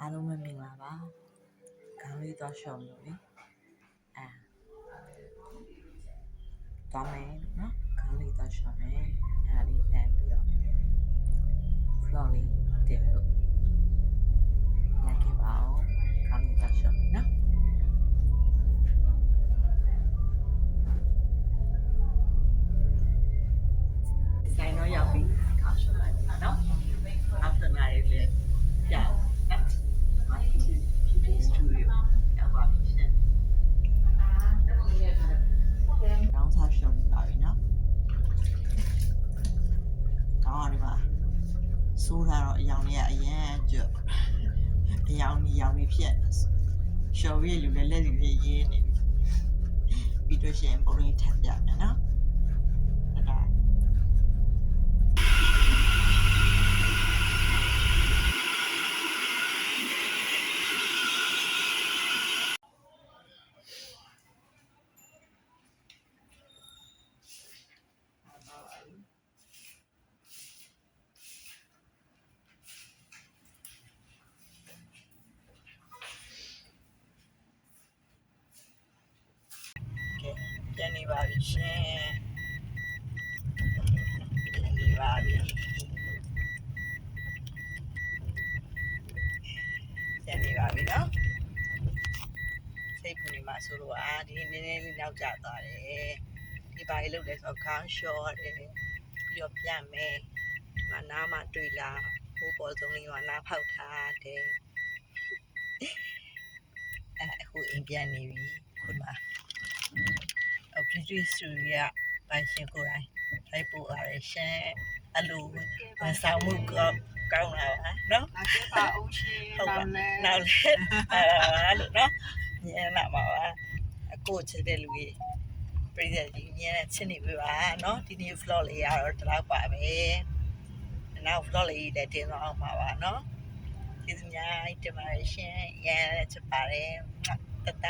အားလုံးပဲမင်္ဂလာပါခေါင်းလေးသွားရှော့လို့လေသွားမယ်နော်ခေါင်းလေးသွားရှော့မယ်အားလေးလမ်းပြီးတော့ vlog လေးတင်လို့လိုက်ခဲ့ပါဦးခေါင်းလေးသွားရှော့မယ်နော်ဆိုင်တော့ရောက်ပြီခေါင်းရှော့လိုက်ပါနော်အောက်တနားလေးလေကြာကောင်းစားရှုံးပါပြီနော်ကောင်းပါဒီမှာဆိုးတာတော့အယောင်လေးကအရင်ကျွတ်အယောင်ကြီးဖြစ်ရှော်ရီလူလည်းလက်စီဖြစ်ရေးနေပြီးတော့ရှင်ပုံလေးထပ်ပြမယ်နော်ပြန်နေပါပြီရှင်ပြန်နေပါပြီနော်စိတ်ကူနေမှာဆိုတော့ဒီနည်းနည်းလေးနောက်ကျသွားတယ်ဒီပါလေးလုပ်လဲဆိုတော့ခေါင်းလျှော့တယ်ပြီးတော့ပြန်မယ်ဒီမှာနားမှာတွေ့လာဟိုပေါ်ဆုံးလေးမှာနားဖောက်ထားတယ်အခုအိမ်ပြန်နေပြီခုမှပြည်သူ့ရပိုင်ရှင်ကိုယ်တိုင်လိုက်ပို့ရရှင်အလိုဝန်ဆောင်မှုကောင်းလာပါနော်လာခဲ့ပါဦးရှင်နောက်လည်းအဲ့လိုနော်ညနာပါပါအခုချစ်တဲ့လူကြီးပြည်သက်ကြီးညနေချစ်နေပြီပါနော်ဒီနေ့ vlog လေးရတော့ဒီလောက်ပါပဲနောက် vlog လေးလည်းတင်သွားအောင်ပါပါနော်ကျေးဇူးများတင်ပါတယ်ရှင်ရမ်းချစ်ပါတယ်တတ